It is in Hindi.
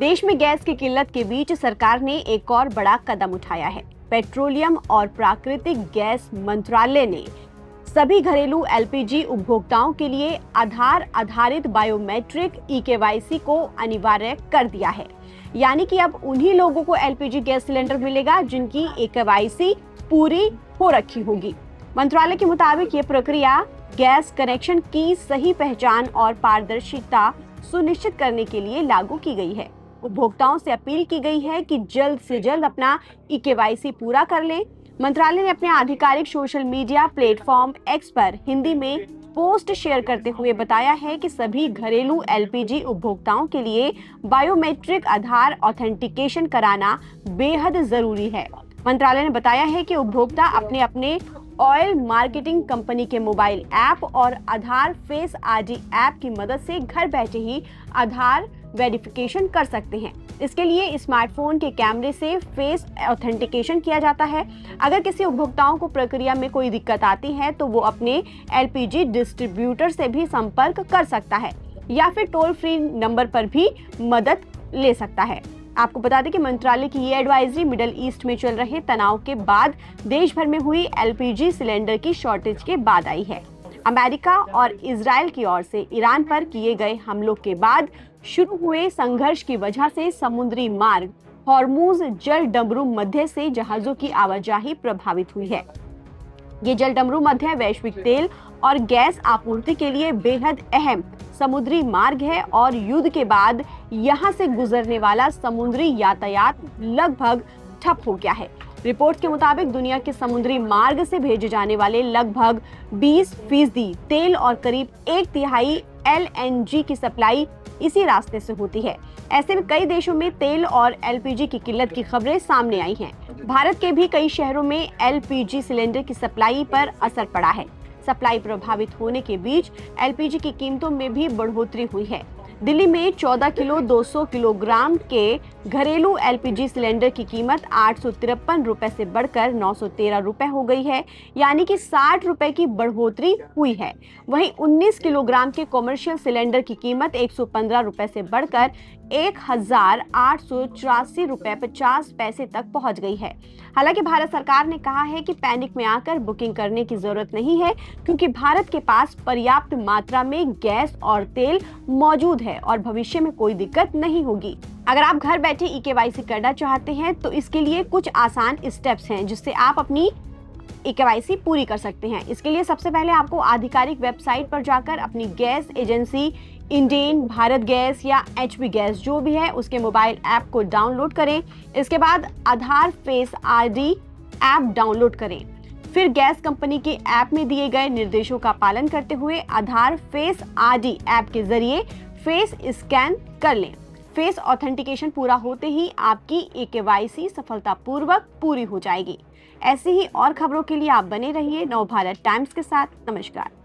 देश में गैस की किल्लत के बीच सरकार ने एक और बड़ा कदम उठाया है। पेट्रोलियम और प्राकृतिक गैस मंत्रालय ने सभी घरेलू एलपीजी उपभोक्ताओं के लिए आधार आधारित बायोमेट्रिक ई-केवाईसी को अनिवार्य कर दिया है। यानी कि अब उन्हीं लोगों को एलपीजी गैस सिलेंडर मिलेगा जिनकी ई-केवाईसी पूरी हो रखी होगी। मंत्रालय के मुताबिक ये प्रक्रिया गैस कनेक्शन की सही पहचान और पारदर्शिता सुनिश्चित करने के लिए लागू की गई है। उपभोक्ताओं से अपील की गई है कि जल्द से जल्द अपना ई-केवाईसी पूरा कर लें। मंत्रालय ने अपने आधिकारिक सोशल मीडिया प्लेटफॉर्म एक्स पर हिंदी में पोस्ट शेयर करते हुए बताया है कि सभी घरेलू एलपीजी उपभोक्ताओं के लिए बायोमेट्रिक आधार ऑथेंटिकेशन कराना बेहद जरूरी है। मंत्रालय ने बताया है कि उपभोक्ता अपने अपने ऑयल मार्केटिंग कंपनी के मोबाइल ऐप और आधार फेस आईडी ऐप की मदद से घर बैठे ही आधार वेरिफिकेशन कर सकते हैं। इसके लिए स्मार्टफोन के कैमरे से फेस ऑथेंटिकेशन किया जाता है। अगर किसी उपभोक्ताओं को प्रक्रिया में कोई दिक्कत आती है तो वो अपने एलपीजी डिस्ट्रीब्यूटर से भी संपर्क कर सकता है या फिर टोल फ्री नंबर पर भी मदद ले सकता है। आपको बता दें कि मंत्रालय की ये एडवाइजरी मिडिल ईस्ट में चल रहे तनाव के बाद देश भर में हुई एलपीजी सिलेंडर की शॉर्टेज के बाद आई है। अमेरिका और इजराइल की ओर से ईरान पर किए गए हमलों के बाद शुरू हुए संघर्ष की वजह से समुद्री मार्ग हॉर्मुज जल डमरू मध्य से जहाजों की आवाजाही प्रभावित हुई है। ये जल डमरू मध्य वैश्विक तेल और गैस आपूर्ति के लिए बेहद अहम समुद्री मार्ग है और युद्ध के बाद यहां से गुजरने वाला समुद्री यातायात लगभग ठप हो गया है। रिपोर्ट्स के मुताबिक दुनिया के समुद्री मार्ग से भेजे जाने वाले लगभग 20% तेल और करीब 1/3 एलएनजी की सप्लाई इसी रास्ते से होती है। ऐसे में कई देशों में तेल और एलपीजी की किल्लत की खबरें सामने आई हैं। भारत के भी कई शहरों में एलपीजी सिलेंडर की सप्लाई पर असर पड़ा है। सप्लाई प्रभावित होने के बीच एलपीजी की कीमतों में भी बढ़ोतरी हुई है। दिल्ली में 14 किलो 200 किलोग्राम के घरेलू एलपीजी सिलेंडर की कीमत 853 रुपए से बढ़कर 913 रुपए हो गई है, यानी कि 60 रुपए की बढ़ोतरी हुई है। वहीं 19 किलोग्राम के कॉमर्शियल सिलेंडर की कीमत 115 रुपए से बढ़कर 1884 रुपए 50 पैसे तक पहुंच गई है। हालांकि भारत सरकार ने कहा है कि पैनिक में आकर बुकिंग करने की जरूरत नहीं है, क्योंकि भारत के पास पर्याप्त मात्रा में गैस और तेल मौजूद है और भविष्य में कोई दिक्कत नहीं होगी। अगर आप घर बैठे ई-केवाईसी करना चाहते हैं तो इसके लिए कुछ आसान स्टेप्स हैं जिससे आप अपनी ई-केवाईसी पूरी कर सकते हैं। इसके लिए सबसे पहले आपको आधिकारिक वेबसाइट पर जाकर अपनी gas agency Indane, Bharat gas या एचपी गैस जो भी है उसके मोबाइल ऐप को डाउनलोड करें। इसके बाद आधार फेस आईडी ऐप डाउनलोड करें। फिर गैस कंपनी के ऐप में दिए गए निर्देशों का पालन करते हुए आधार फेस आईडी ऐप के जरिए फेस स्कैन कर लें। फेस ऑथेंटिकेशन पूरा होते ही आपकी ई-केवाईसी सफलतापूर्वक पूरी हो जाएगी। ऐसी ही और खबरों के लिए आप बने रहिए नवभारत टाइम्स के साथ। नमस्कार।